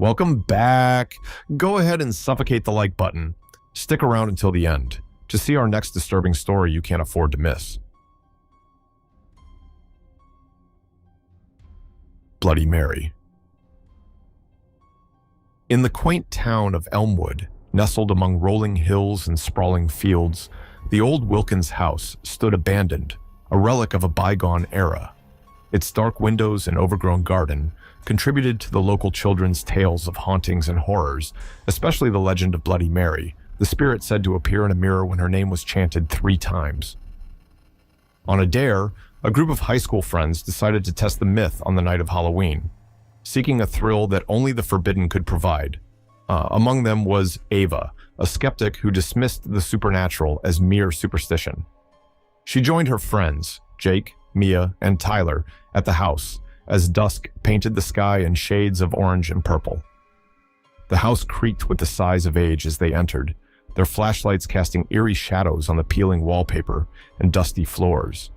Welcome back. Go ahead and suffocate the like button. Stick around until the end to see our next disturbing story you can't afford to miss. Bloody Mary. In the quaint town of Elmwood, nestled among rolling hills and sprawling fields, the old Wilkins house stood abandoned, a relic of a bygone era. Its dark windows and overgrown garden contributed to the local children's tales of hauntings and horrors, especially the legend of Bloody Mary, the spirit said to appear in a mirror when her name was chanted 3 times. On a dare, a group of high school friends decided to test the myth on the night of Halloween, seeking a thrill that only the forbidden could provide. Among them was Ava, a skeptic who dismissed the supernatural as mere superstition. She joined her friends, Jake, Mia, and Tyler, at the house, as dusk painted the sky in shades of orange and purple. The house creaked with the sighs of age as they entered, their flashlights casting eerie shadows on the peeling wallpaper and dusty floors.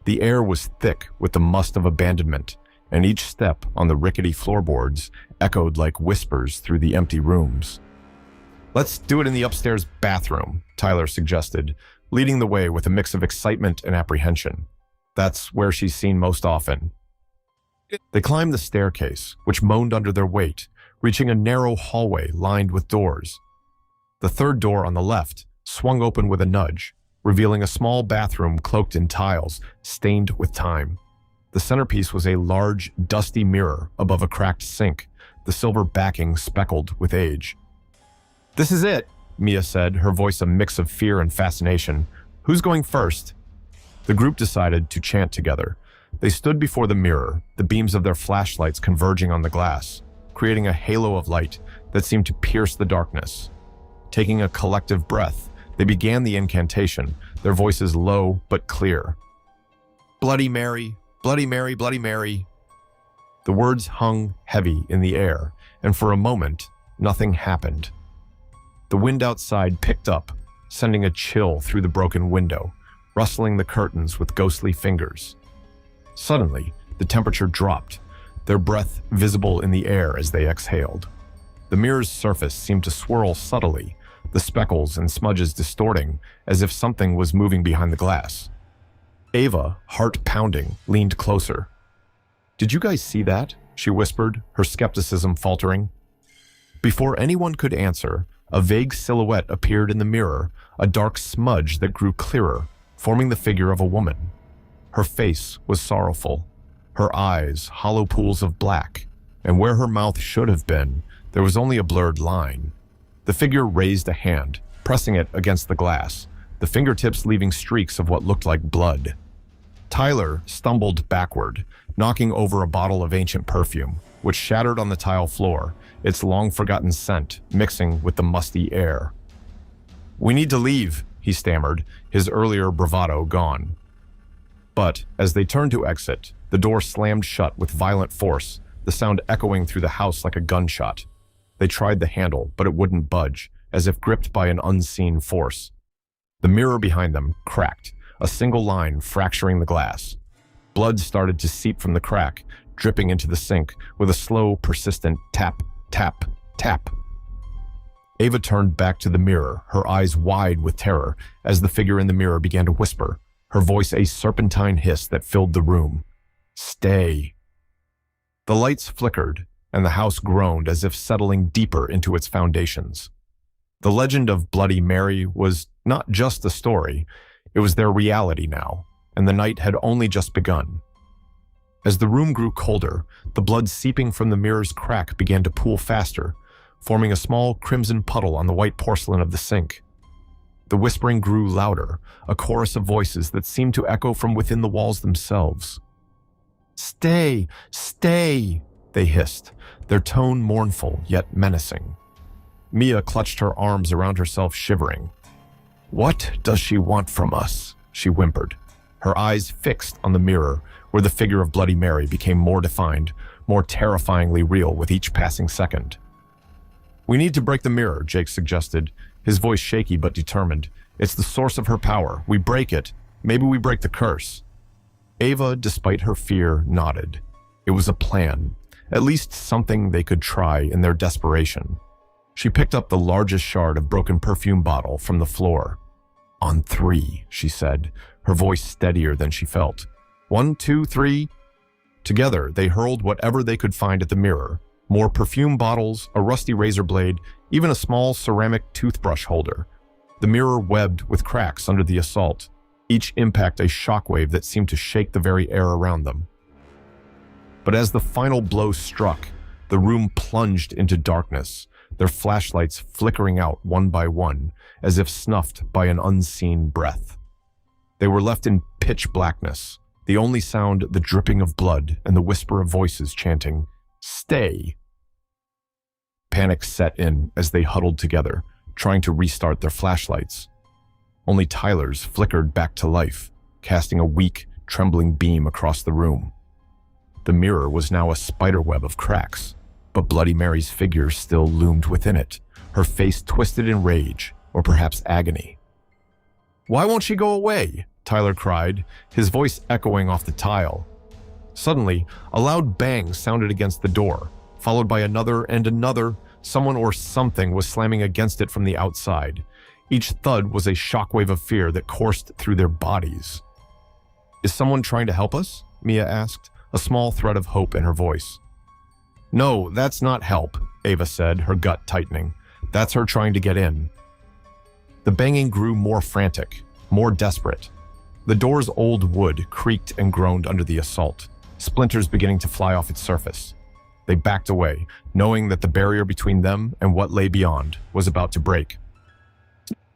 The air was thick with the must of abandonment, and each step on the rickety floorboards echoed like whispers through the empty rooms. "Let's do it in the upstairs bathroom," Tyler suggested, leading the way with a mix of excitement and apprehension. That's where she's seen most often. They climbed the staircase, which moaned under their weight, reaching a narrow hallway lined with doors. The third door on the left swung open with a nudge, revealing a small bathroom cloaked in tiles, stained with time. The centerpiece was a large, dusty mirror above a cracked sink, the silver backing speckled with age. "This is it," Mia said, her voice a mix of fear and fascination. "Who's going first?" The group decided to chant together. They stood before the mirror, the beams of their flashlights converging on the glass, creating a halo of light that seemed to pierce the darkness. Taking a collective breath, they began the incantation, their voices low but clear. "Bloody Mary, Bloody Mary, Bloody Mary." The words hung heavy in the air, and for a moment, nothing happened. The wind outside picked up, sending a chill through the broken window, rustling the curtains with ghostly fingers. Suddenly, the temperature dropped, their breath visible in the air as they exhaled. The mirror's surface seemed to swirl subtly, the speckles and smudges distorting as if something was moving behind the glass. Ava, heart pounding, leaned closer. "Did you guys see that?" she whispered, her skepticism faltering. Before anyone could answer, a vague silhouette appeared in the mirror, a dark smudge that grew clearer, forming the figure of a woman. Her face was sorrowful, her eyes hollow pools of black, and where her mouth should have been, there was only a blurred line. The figure raised a hand, pressing it against the glass, the fingertips leaving streaks of what looked like blood. Tyler stumbled backward, knocking over a bottle of ancient perfume, which shattered on the tile floor, its long-forgotten scent mixing with the musty air. "We need to leave," he stammered, his earlier bravado gone. But as they turned to exit, the door slammed shut with violent force, the sound echoing through the house like a gunshot. They tried the handle, but it wouldn't budge, as if gripped by an unseen force. The mirror behind them cracked, a single line fracturing the glass. Blood started to seep from the crack, dripping into the sink with a slow, persistent tap, tap, tap. Ava turned back to the mirror, her eyes wide with terror, as the figure in the mirror began to whisper, her voice a serpentine hiss that filled the room. "Stay." The lights flickered, and the house groaned as if settling deeper into its foundations. The legend of Bloody Mary was not just a story, it was their reality now, and the night had only just begun. As the room grew colder, the blood seeping from the mirror's crack began to pool faster, forming a small crimson puddle on the white porcelain of the sink. The whispering grew louder, a chorus of voices that seemed to echo from within the walls themselves. "Stay! Stay!" they hissed, their tone mournful yet menacing. Mia clutched her arms around herself, shivering. "What does she want from us?" she whimpered, her eyes fixed on the mirror where the figure of Bloody Mary became more defined, more terrifyingly real with each passing second. "We need to break the mirror," Jake suggested, his voice shaky but determined. "It's the source of her power. We break it. Maybe we break the curse." Ava, despite her fear, nodded. It was a plan, At least something they could try in their desperation. She picked up the largest shard of broken perfume bottle from the floor. "On 3, she said, her voice steadier than she felt. 1, 2, 3. Together, they hurled whatever they could find at the mirror. More perfume bottles, a rusty razor blade, even a small ceramic toothbrush holder. The mirror webbed with cracks under the assault, each impact a shockwave that seemed to shake the very air around them. But as the final blow struck, the room plunged into darkness, their flashlights flickering out one by one, as if snuffed by an unseen breath. They were left in pitch blackness, the only sound the dripping of blood and the whisper of voices chanting, "Stay!" Panic set in as they huddled together, trying to restart their flashlights. Only Tyler's flickered back to life, casting a weak, trembling beam across the room. The mirror was now a spiderweb of cracks, but Bloody Mary's figure still loomed within it, her face twisted in rage, or perhaps agony. "Why won't she go away?" Tyler cried, his voice echoing off the tile. Suddenly, a loud bang sounded against the door, followed by another and another. Someone or something was slamming against it from the outside. Each thud was a shockwave of fear that coursed through their bodies. "Is someone trying to help us?" Mia asked, a small thread of hope in her voice. "No, that's not help," Ava said, her gut tightening. "That's her trying to get in." The banging grew more frantic, more desperate. The door's old wood creaked and groaned under the assault, splinters beginning to fly off its surface. They backed away, knowing that the barrier between them and what lay beyond was about to break.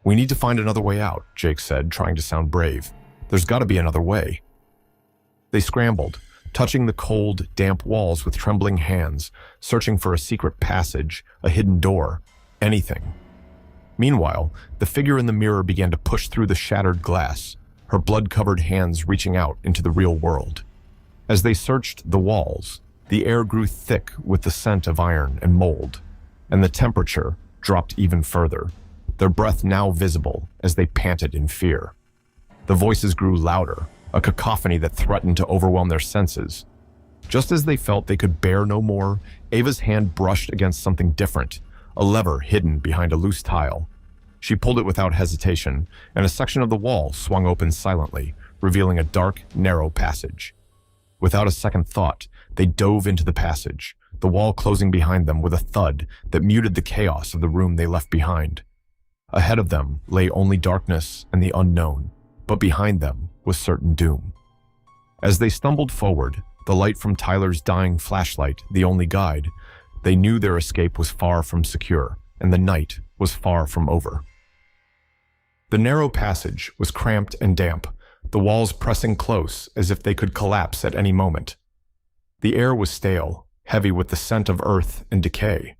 "We need to find another way out," Jake said, trying to sound brave. "There's got to be another way." They scrambled, touching the cold, damp walls with trembling hands, searching for a secret passage, a hidden door, anything. Meanwhile, the figure in the mirror began to push through the shattered glass, her blood-covered hands reaching out into the real world. As they searched the walls, the air grew thick with the scent of iron and mold, and the temperature dropped even further, their breath now visible as they panted in fear. The voices grew louder, a cacophony that threatened to overwhelm their senses. Just as they felt they could bear no more, Ava's hand brushed against something different, a lever hidden behind a loose tile. She pulled it without hesitation, and a section of the wall swung open silently, revealing a dark, narrow passage. Without a second thought, they dove into the passage, the wall closing behind them with a thud that muted the chaos of the room they left behind. Ahead of them lay only darkness and the unknown, but behind them was certain doom. As they stumbled forward, the light from Tyler's dying flashlight the only guide, they knew their escape was far from secure, and the night was far from over. The narrow passage was cramped and damp, the walls pressing close as if they could collapse at any moment. The air was stale, heavy with the scent of earth and decay.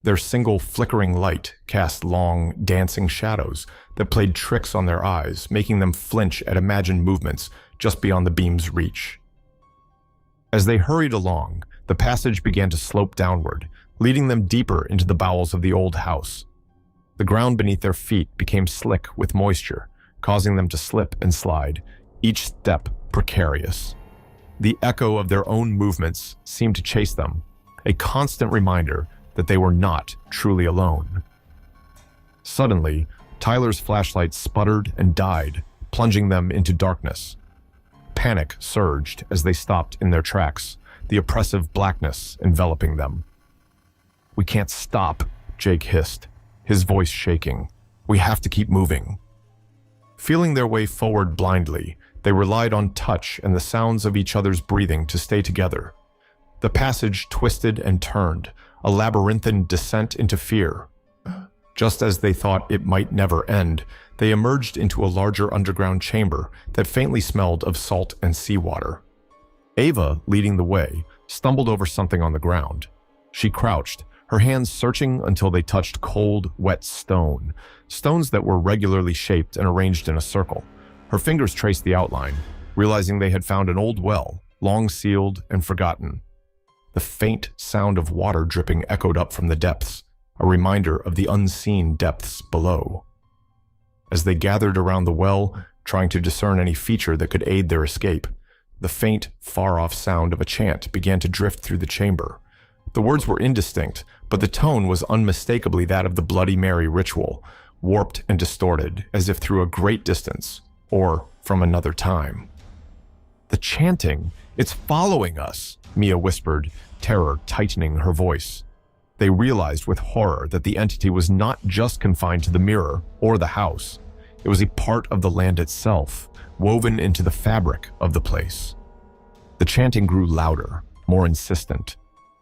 Their single flickering light cast long, dancing shadows that played tricks on their eyes, making them flinch at imagined movements just beyond the beam's reach. As they hurried along, the passage began to slope downward, leading them deeper into the bowels of the old house. The ground beneath their feet became slick with moisture, causing them to slip and slide, each step precarious. The echo of their own movements seemed to chase them, a constant reminder that they were not truly alone. Suddenly, Tyler's flashlight sputtered and died, plunging them into darkness. Panic surged as they stopped in their tracks, the oppressive blackness enveloping them. "We can't stop," Jake hissed, his voice shaking. "We have to keep moving." Feeling their way forward blindly, they relied on touch and the sounds of each other's breathing to stay together. The passage twisted and turned, a labyrinthine descent into fear. Just as they thought it might never end, they emerged into a larger underground chamber that faintly smelled of salt and seawater. Ava, leading the way, stumbled over something on the ground. She crouched, her hands searching until they touched cold, wet stone, stones that were regularly shaped and arranged in a circle. Her fingers traced the outline, realizing they had found an old well, long sealed and forgotten. The faint sound of water dripping echoed up from the depths, a reminder of the unseen depths below. As they gathered around the well, trying to discern any feature that could aid their escape, the faint, far-off sound of a chant began to drift through the chamber. The words were indistinct, but the tone was unmistakably that of the Bloody Mary ritual, warped and distorted, as if through a great distance, or from another time. "The chanting, it's following us," Mia whispered, terror tightening her voice. They realized with horror that the entity was not just confined to the mirror or the house. It was a part of the land itself, woven into the fabric of the place. The chanting grew louder, more insistent.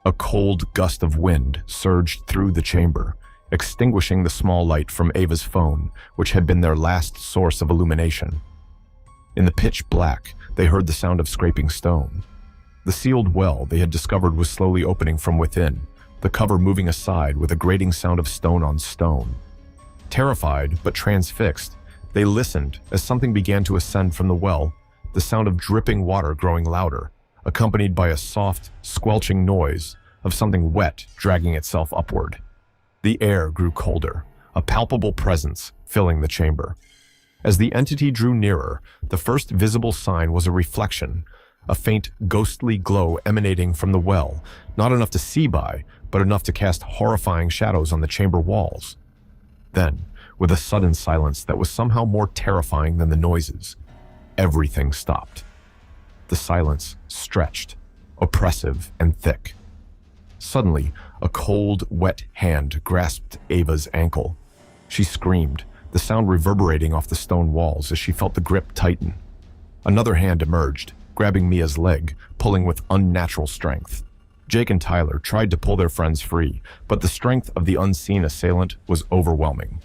A cold gust of wind surged through the chamber, extinguishing the small light from Ava's phone, which had been their last source of illumination. In the pitch black, they heard the sound of scraping stone. The sealed well they had discovered was slowly opening from within, the cover moving aside with a grating sound of stone on stone. Terrified but transfixed, they listened as something began to ascend from the well, the sound of dripping water growing louder, accompanied by a soft, squelching noise of something wet dragging itself upward. The air grew colder, a palpable presence filling the chamber. As the entity drew nearer, the first visible sign was a reflection, a faint, ghostly glow emanating from the well, not enough to see by, but enough to cast horrifying shadows on the chamber walls. Then, with a sudden silence that was somehow more terrifying than the noises, everything stopped. The silence stretched, oppressive and thick. Suddenly, a cold, wet hand grasped Ava's ankle. She screamed, the sound reverberating off the stone walls as she felt the grip tighten. Another hand emerged, grabbing Mia's leg, pulling with unnatural strength. Jake and Tyler tried to pull their friends free, but the strength of the unseen assailant was overwhelming.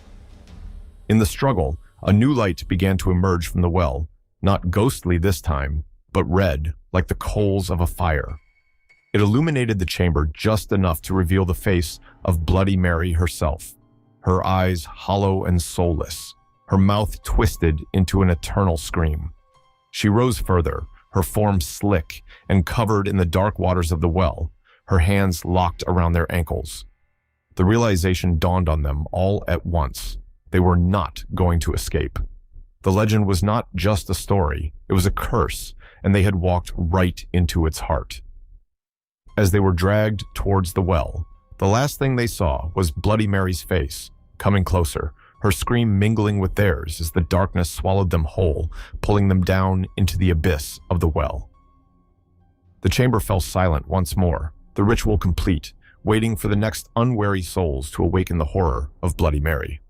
In the struggle, a new light began to emerge from the well, not ghostly this time, but red, like the coals of a fire. It illuminated the chamber just enough to reveal the face of Bloody Mary herself, her eyes hollow and soulless, her mouth twisted into an eternal scream. She rose further, her form slick and covered in the dark waters of the well, her hands locked around their ankles. The realization dawned on them all at once. They were not going to escape. The legend was not just a story, it was a curse, and they had walked right into its heart. As they were dragged towards the well, the last thing they saw was Bloody Mary's face, coming closer, her scream mingling with theirs as the darkness swallowed them whole, pulling them down into the abyss of the well. The chamber fell silent once more, the ritual complete, waiting for the next unwary souls to awaken the horror of Bloody Mary.